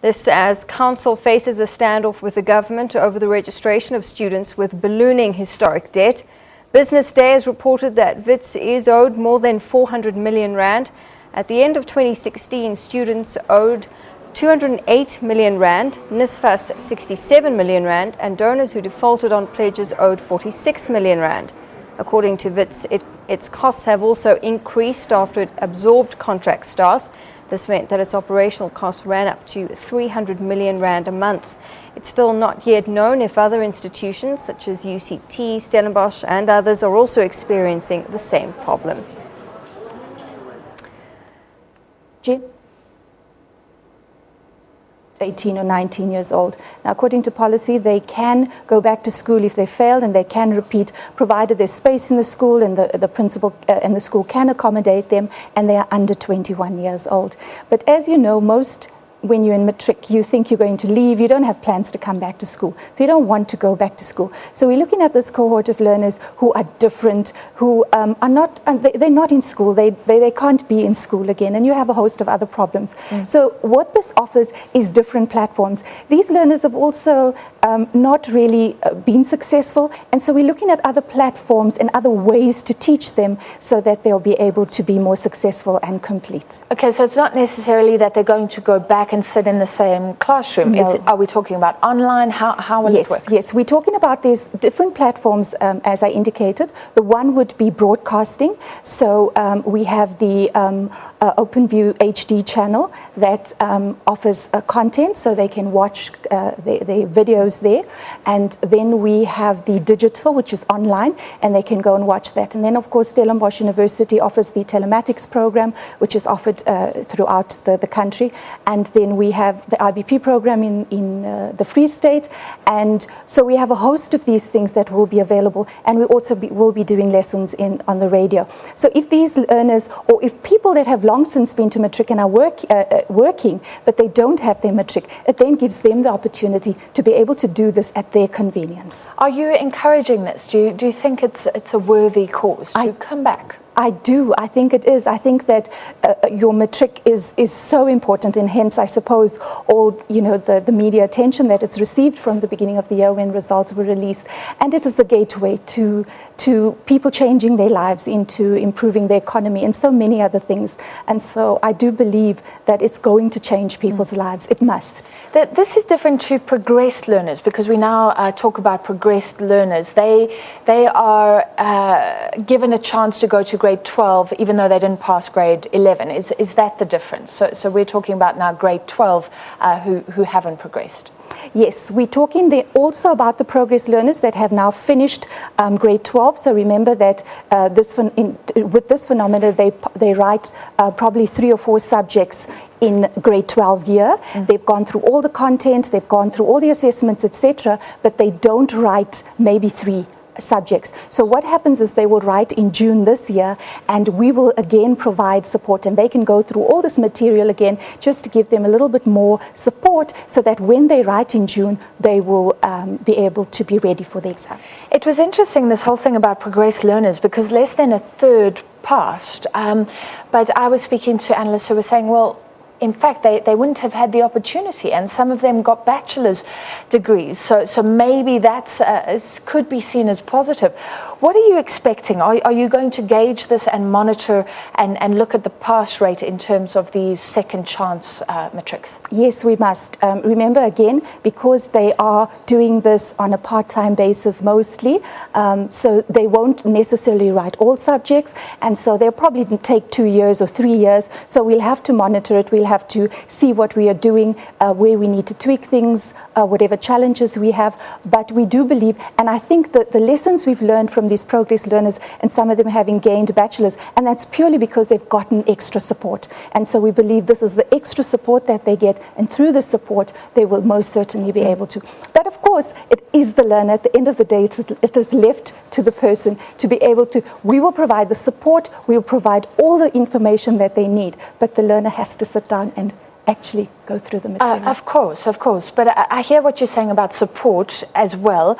This as council faces a standoff with the government over the registration of students with ballooning historic debt. Business Day has reported that WITS is owed more than 400 million rand. At the end of 2016, students owed 208 million rand, NSFAS 67 million rand, and donors who defaulted on pledges owed 46 million rand. According to WITS, its costs have also increased after it absorbed contract staff. This meant that its operational costs ran up to 300 million rand a month. It's still not yet known if other institutions such as UCT, Stellenbosch and others are also experiencing the same problem. Jim? 18 or 19 years old. Now, according to policy, they can go back to school if they failed, and they can repeat, provided there's space in the school and the principal and the school can accommodate them, and they are under 21 years old. But as you know, when you're in matric, you think you're going to leave, you don't have plans to come back to school, so you don't want to go back to school. So we're looking at this cohort of learners who are different, who are not, they're not in school, they can't be in school again, and you have a host of other problems. So what this offers is different platforms. These learners have also not really been successful, and so we're looking at other platforms and other ways to teach them so that they'll be able to be more successful and complete. Okay, so it's not necessarily that they're going to go back and sit in the same classroom. No. Are we talking about online? How will it work? Yes, we're talking about these different platforms, as I indicated. The one would be broadcasting. So we have the OpenView HD channel that offers content, so they can watch the videos there. And then we have the digital, which is online, and they can go and watch that. And then, of course, Stellenbosch University offers the telematics program, which is offered throughout the country. And then we have the IBP program in the Free State. And so we have a host of these things that will be available. And we also will be doing lessons on the radio. So if these learners, or if people that have long since been to matric and are working, but they don't have their matric, it then gives them the opportunity to be able to do this at their convenience. Are you encouraging this? Do you think it's a worthy cause to come back? I do. I think it is. I think that your matric is so important, and hence, I suppose, all the media attention that it's received from the beginning of the year when results were released. And it is the gateway to people changing their lives, into improving their economy, and so many other things. And so I do believe that it's going to change people's lives. It must. This is different to progressed learners, because we now talk about progressed learners. They are given a chance to go to grade 12 even though they didn't pass grade 11. Is that the difference? So we're talking about now grade 12 who haven't progressed. Yes, we're talking there also about the progress learners that have now finished grade 12. So remember that with this phenomena, they write probably 3 or 4 subjects in grade 12 year. They've gone through all the content, they've gone through all the assessments, etc., but they don't write maybe 3 subjects. So what happens is they will write in June this year, and we will again provide support, and they can go through all this material again just to give them a little bit more support so that when they write in June, they will be able to be ready for the exam. It was interesting, this whole thing about progressed learners, because less than a third passed, but I was speaking to analysts who were saying, well, in fact, they wouldn't have had the opportunity, and some of them got bachelor's degrees. So maybe that could be seen as positive. What are you expecting? Are you going to gauge this and monitor and look at the pass rate in terms of these second chance matrics? Yes, we must. Remember, again, because they are doing this on a part-time basis mostly, so they won't necessarily write all subjects, and so they'll probably take 2 years or 3 years. So we'll have to monitor it. We'll have to see what we are doing, where we need to tweak things, whatever challenges we have. But we do believe, and I think that the lessons we've learned from these progress learners, and some of them having gained bachelors, and that's purely because they've gotten extra support. And so we believe this is the extra support that they get, and through the support, they will most certainly be able to. But of course, it is the learner. At the end of the day, it is left to the person to be able to, we will provide the support, we will provide all the information that they need, but the learner has to sit down and actually go through the material. Of course. But I hear what you're saying about support as well.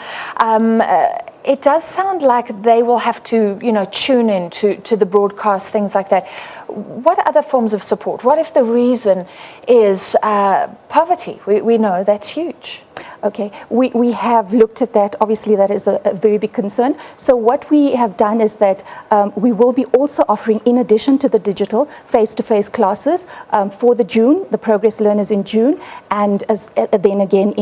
it does sound like they will have to, tune in to the broadcast, things like that. What other forms of support? What if the reason is poverty? We know that's huge. Okay, we have looked at that. Obviously, that is a very big concern. So what we have done is that we will be also offering, in addition to the digital, face-to-face classes for the progress learners in June, and then again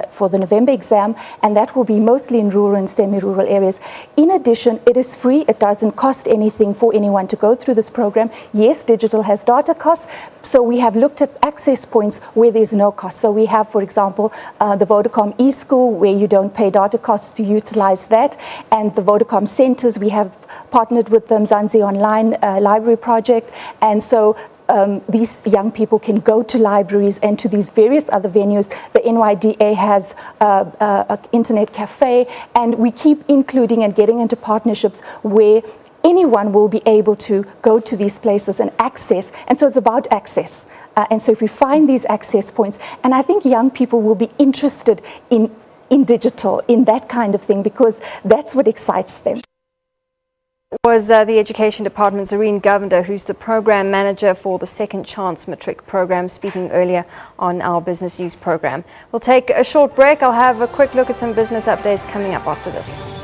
for the November exam, and that will be mostly in rural and semi-rural areas. In addition, it is free. It doesn't cost anything for anyone to go through this program. Yes, digital has data costs, so we have looked at access points where there's no cost. So we have, for example, the Vodacom eSchool, where you don't pay data costs to utilize that, and the Vodacom centers, we have partnered with them, Zanzi Online Library Project, and so these young people can go to libraries and to these various other venues. The NYDA has an internet cafe, and we keep including and getting into partnerships where anyone will be able to go to these places and access, and so it's about access. And so if we find these access points, and I think young people will be interested in digital, in that kind of thing, because that's what excites them. Was the Education Department's Zarene Govender, who's the Program Manager for the Second Chance Matric Programme, speaking earlier on our Business News programme. We'll take a short break. I'll have a quick look at some business updates coming up after this.